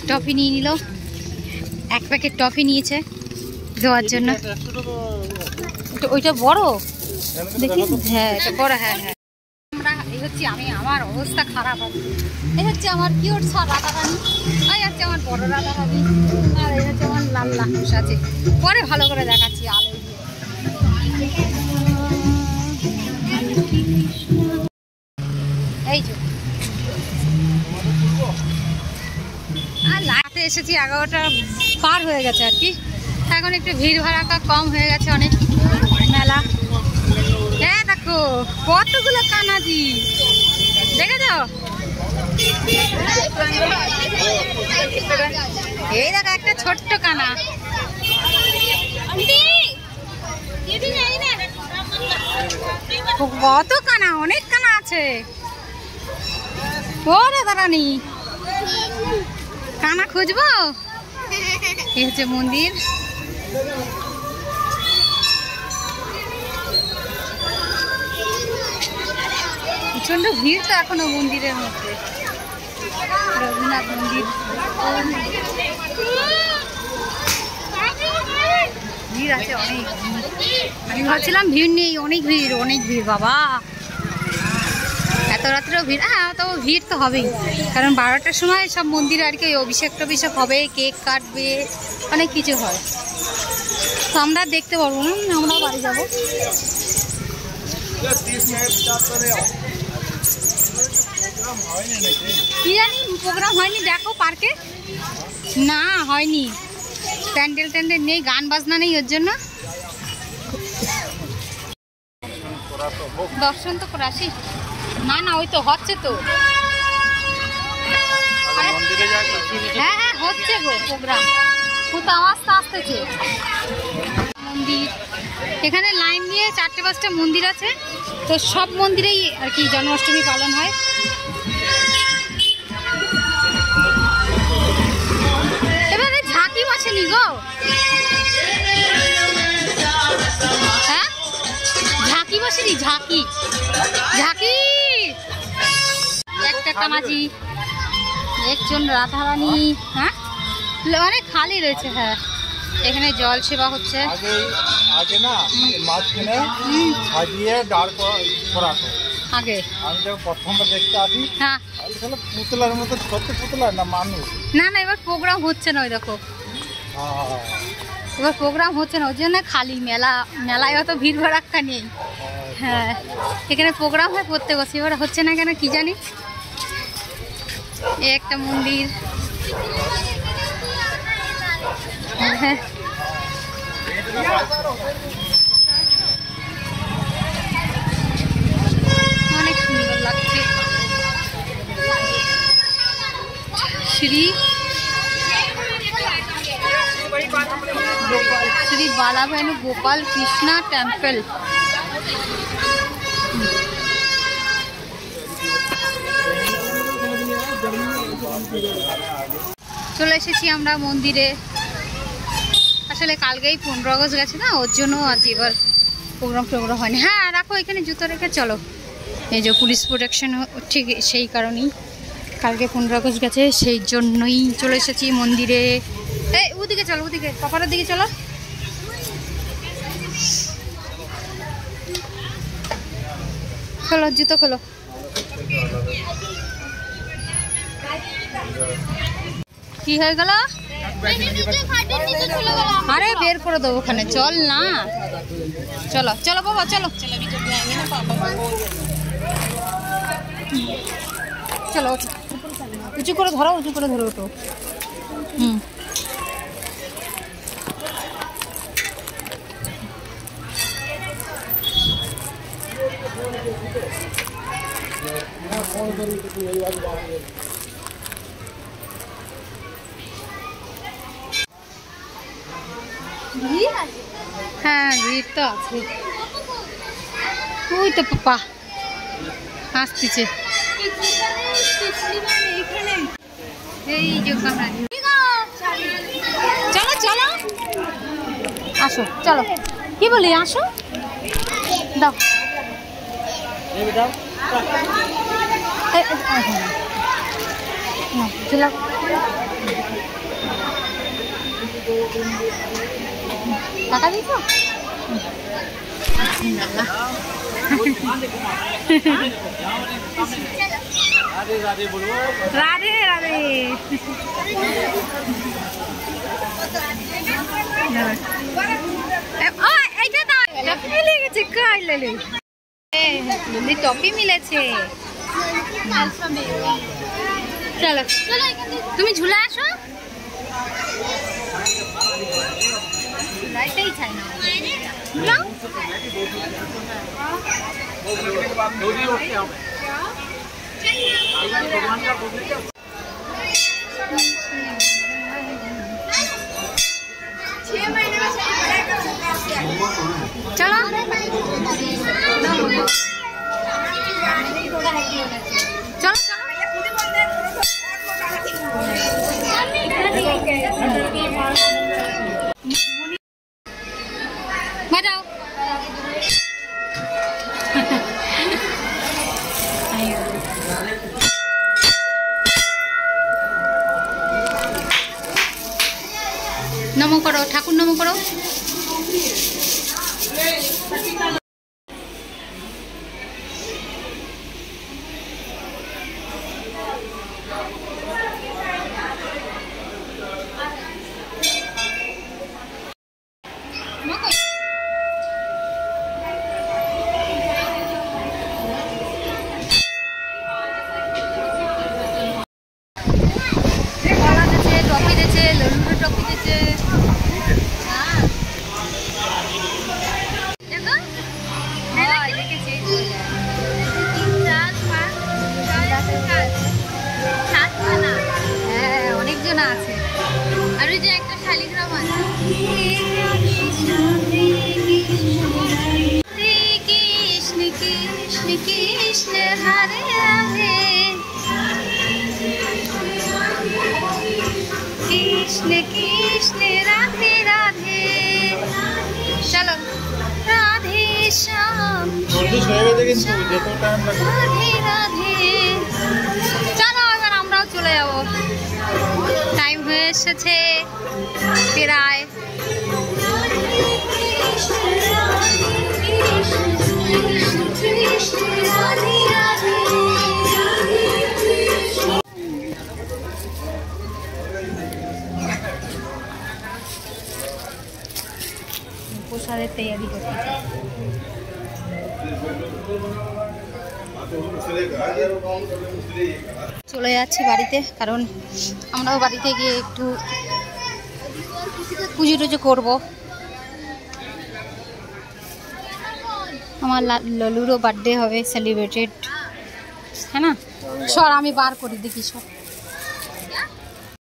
Toffee নিয়ে নিল, এক প্যাকেট টফি নিয়েছে দেওয়ার জন্য। ওইটা বড় দেখি, হ্যাঁ এটা বড়। হ্যাঁ হ্যাঁ আমরা এই হচ্ছে, আমার অবস্থা খারাপ আছে। এই হচ্ছে আমার কিউট রাধারানী, এই হচ্ছে আমার বড় রাধারানী, আর এই হচ্ছে আমার লাল লাকুশ আছে। পরে ভালো করে দেখাচ্ছি আলো দিয়ে। এই যে আর লাইতে এসেছি, 11টা পার হয়ে গেছে আর কি। এখন একটু ভিড় ভাড়াটা কম হয়ে গেছে, অনেক মেলা। হ্যাঁ দেখো কতগুলো কানাজি দেখে যাও। এই দেখো একটা ছোট্ট কানা, কত কানা, অনেক কানা আছে। ও রাধারানী কানা খুঁজবো। এই হচ্ছে মন্দির, প্রচন্ড ভিড় তো এখনো মন্দিরের মধ্যে। রঘুনাথ মন্দির, ভিড় আছে অনেক। আমি ভাবছিলাম ভিড় নেই, অনেক ভিড়, অনেক ভিড় বাবা। এত রাত্রেও ভিড়, হ্যাঁ তবে ভিড় তো হবেই, কারণ 12টার সময় সব মন্দিরে আর কি অভিষেক টভিষেক হবে, কেক কাটবে, অনেক কিছু হয়। তো আমরা দেখতে পারবো না, আমরা বাড়ি যাবো। কি জানি প্রোগ্রাম হয়নি, দেখো পার্কে না হয়নি, প্যান্ডেল ট্যান্ডেল নেই, গান বাজনা নেই, ওর জন্য। দর্শন তো করে আসি। না না ওই তো হচ্ছে তো, হ্যাঁ হ্যাঁ হচ্ছে গো প্রোগ্রাম, খুব আওয়াজটা আসতেছে। মন্দির এখানে লাইন দিয়ে 4টে-5টে মন্দির আছে, তো সব মন্দিরেই আর কি জন্মাষ্টমী পালন হয়। এবারে ঝাঁকি বসেনি গো, হ্যাঁ ঝাঁকি বসেনি, ঝাঁকি ঝাঁকি। একটা কানাজি, একজন রাধারানী, হ্যাঁ অনেক খালি রয়েছে। হ্যাঁ এখানে জল সেবা হচ্ছে। আগে না মাঝখানে সাজিয়ে দাঁড় করা আগে আমি যখন প্রথমবার দেখতে আসি, হ্যাঁ পুতলার মতো, সত্যি পুতলা না মানুষ। না না এবার প্রোগ্রাম হচ্ছে না, ওই দেখো এবার প্রোগ্রাম হচ্ছে না, ওই জন্য খালি। মেলায় অত ভিড় ভাড়াক্কা নেই। হ্যাঁ এখানে প্রোগ্রাম হয় প্রত্যেক বছর, এবার হচ্ছে না কেন কি জানি। এই একটা মন্দির, হ্যাঁ অনেক সুন্দর লাগছে। শ্রী বালাভেনু গোপাল কৃষ্ণা টেম্পল। চলে এসেছি আমরা মন্দিরে। আসলে কালকেই 15 আগস্ট গেছে না, ওর জন্য আজ এবার প্রোগ্রাম হয়নি। হ্যাঁ রাখো এখানে জুতো রেখে, চলো। এই যে পুলিশ প্রোটেকশন, ঠিক সেই কারণেই কালকে 15 আগস্ট গেছে, সেই জন্যই চলে এসেছি মন্দিরে। এই ওদিকে চলো, ওদিকে পাপারের দিকে চলো। খোলো জুতো খোলো। কি হয়ে গেল? আরে বের করে দেবো ওখানে, চল না, চলো চলো বাবা চলো চলো। উঁচু করে ধরো, উঁচু করে ধরো ওটো। হ্যাঁ ভিড় তো আছে, ওই তো পাপা আসতেছে। এই যে চলো চলো আসো, চলো কি বলি আসো, দাও চলো। টাকা দিয়েছো? রাধে রাধে। টপি মিলেছে। চলো তুমি ঝুলে আসো। ঝুলাইতেই চাই না। চলো বাজাও। নমো করো, ঠাকুর নমো করো। টপি দিয়েছে, লল্লুর টপি দিয়েছে। হ্যাঁ অনেকজন আছে। আর ওই যে একটা শালিগ্রাম আছে। কৃষ্ণ কৃষ্ণ কৃষ্ণ হরে হরে কৃষ্ণ কৃষ্ণ রাধে রাধে। চলো রাধে শ্যাম রাধে রাধে। চলো এবার আমরাও চলে যাবো, টাইম হয়ে এসেছে প্রায়। প্রসাদের তৈরি করতেছে। চলে যাচ্ছি বাড়িতে, কারণ আমরাও বাড়িতে গিয়ে একটু পুজো টুজো করবো। আমার ললুরও বার্থডে হবে সেলিব্রেটেড, হ্যাঁ না? সর আমি বার করে দেখি সব।